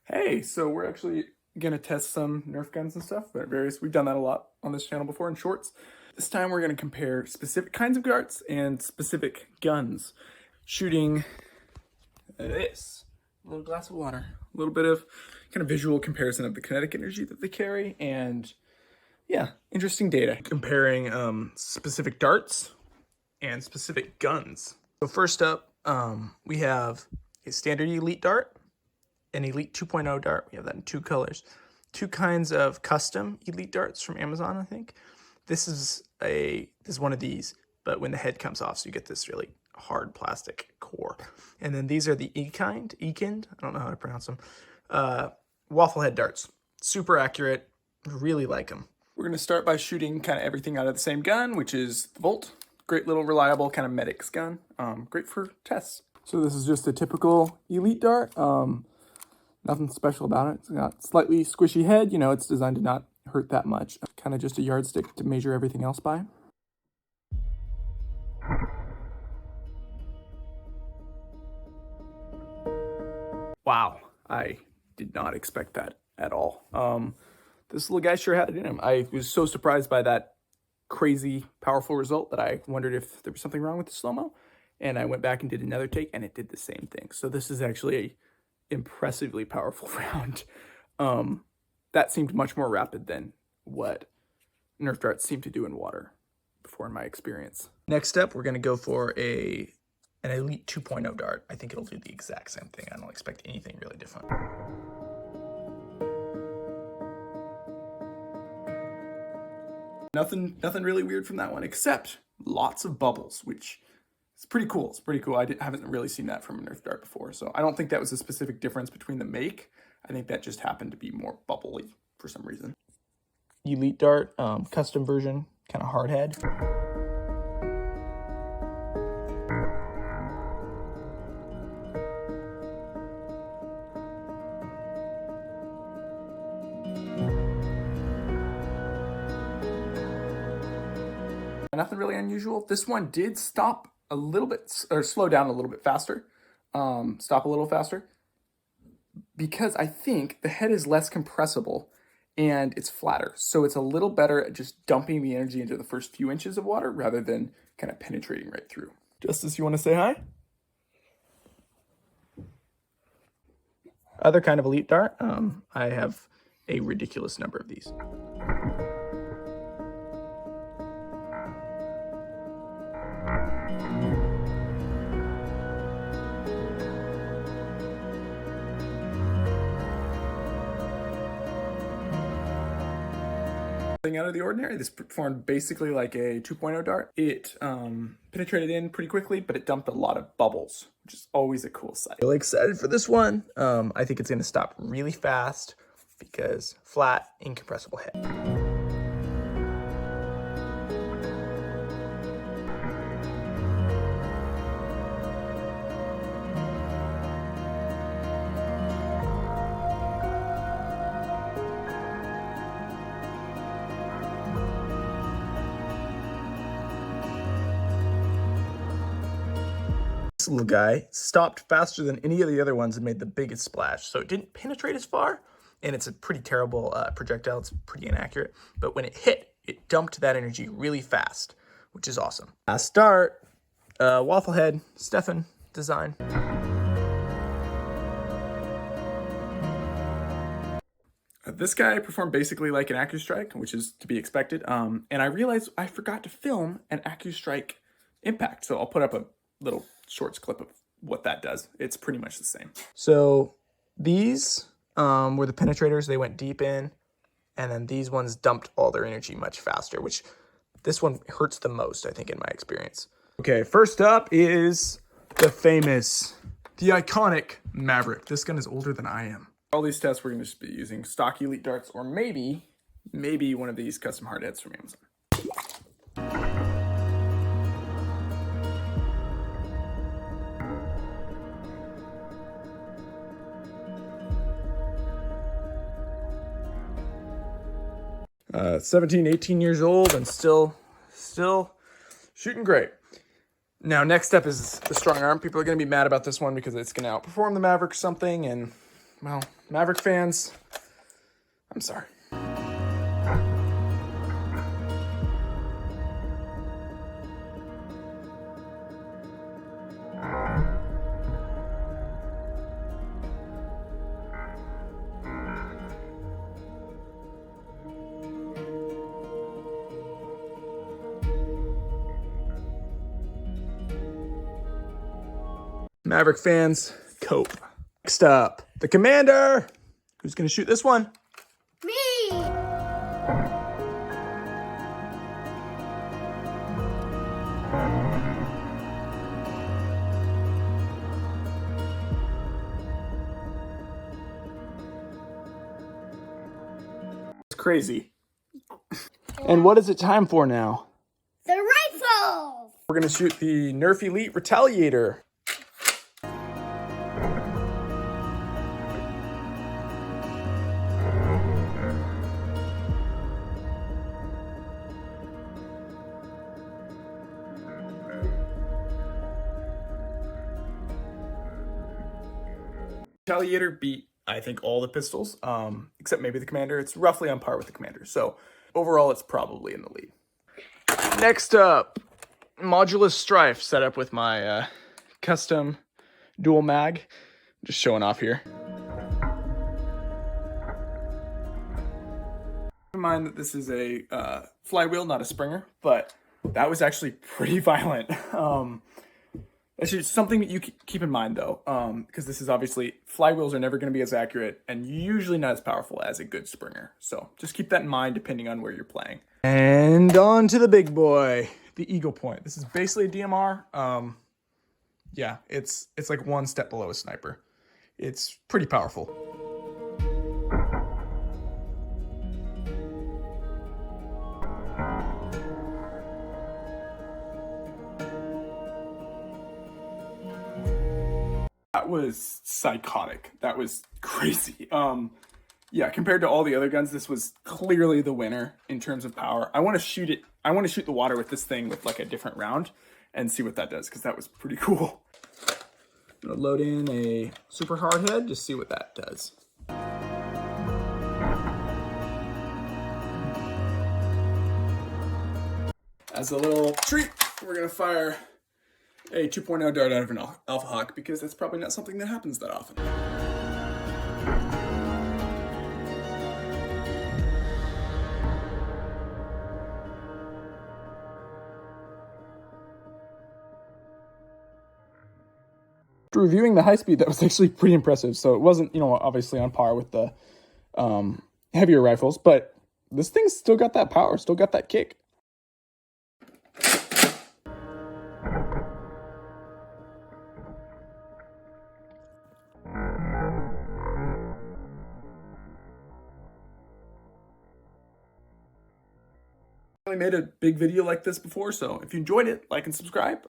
Hey, so we're actually gonna test some Nerf guns and stuff, but we've done that a lot on this channel before in shorts. This time we're gonna compare specific kinds of darts and specific guns. Shooting this, a little glass of water, a little bit of kind of visual comparison of the kinetic energy that they carry, and yeah, interesting data. Comparing specific darts and specific guns. So first up, we have a standard elite dart, an Elite 2.0 dart. We have that in two colors. Two kinds of custom Elite darts from Amazon, I think. This is one of these, but when the head comes off, so you get this really hard plastic core. And then these are the E-kind, I don't know how to pronounce them. Waffle head darts. Super accurate, really like them. We're gonna start by shooting kind of everything out of the same gun, which is the Volt. Great little reliable kind of medics gun. Great for tests. So this is just a typical Elite dart. Nothing special about it. It's got slightly squishy head. You know, it's designed to not hurt that much. Kind of just a yardstick to measure everything else by. Wow, I did not expect that at all. This little guy sure had it in him. I was so surprised by that crazy powerful result that I wondered if there was something wrong with the slow-mo. And I went back and did another take and it did the same thing. So this is actually a impressively powerful round. That seemed much more rapid than what Nerf darts seem to do in water before in my experience. Next up, we're going to go for an Elite 2.0 dart. I think it'll do the exact same thing. I don't expect anything really different. Nothing really weird from that one, except lots of bubbles, which it's pretty cool. It's pretty cool. I haven't really seen that from a Nerf dart before, so I don't think that was a specific difference between the make. I think that just happened to be more bubbly for some reason. Elite dart, custom version, kind of hard head. Nothing really unusual. This one did stop a little bit, or slow down a little bit faster, stop a little faster, because I think the head is less compressible and it's flatter. So it's a little better at just dumping the energy into the first few inches of water rather than kind of penetrating right through. Justice, you want to say hi? Other kind of Elite dart, I have a ridiculous number of these. Out of the ordinary. This performed basically like a 2.0 dart. It penetrated in pretty quickly, but it dumped a lot of bubbles, which is always a cool sight. Really excited for this one. I think it's going to stop really fast because flat, incompressible head. This little guy stopped faster than any of the other ones and made the biggest splash. So it didn't penetrate as far, and it's a pretty terrible projectile. It's pretty inaccurate. But when it hit, it dumped that energy really fast, which is awesome. Last dart, waffle head, Stefan design. This guy performed basically like an AccuStrike, which is to be expected. And I realized I forgot to film an AccuStrike impact. So I'll put up a little shorts clip of what that does. It's pretty much the same. So these were the penetrators. They went deep in, and then these ones dumped all their energy much faster, which this one hurts the most, I think, in my experience. Okay, first up is the iconic Maverick. This gun is older than I am. All these tests, we're going to just be using stock Elite darts, or maybe one of these custom hard heads from Amazon. 17, 18 years old and still shooting great. Now, next up is the strong arm. People are going to be mad about this one because it's going to outperform the Maverick or something, and well, Maverick fans, I'm sorry. Maverick fans, cope. Next up, the commander. Who's gonna shoot this one? Me! It's crazy. And what is it time for now? The rifles! We're gonna shoot the Nerf Elite Retaliator. Retaliator beat, I think, all the pistols, except maybe the commander. It's roughly on par with the commander. So overall, it's probably in the lead. Next up, Modulus Strife set up with my custom dual mag. Just showing off here. Keep in mind that this is a flywheel, not a Springer, but that was actually pretty violent. It's just something that you keep in mind, though, because this is obviously, flywheels are never going to be as accurate and usually not as powerful as a good Springer. So just keep that in mind depending on where you're playing. And on to the big boy, the Eagle Point. This is basically a DMR. Yeah, it's like one step below a sniper. It's pretty powerful. That was psychotic. That was crazy. Yeah, compared to all the other guns, this was clearly the winner in terms of power. I want to shoot it. I want to shoot the water with this thing with like a different round and see what that does, because that was pretty cool. I'm gonna load in a super hard head, just see what that does. As a little treat, we're gonna fire a 2.0 dart out of an Alpha Hawk, because that's probably not something that happens that often. Reviewing the high speed, that was actually pretty impressive. So it wasn't, obviously on par with the heavier rifles, but this thing's still got that power, still got that kick. I made a big video like this before, so if you enjoyed it, like and subscribe.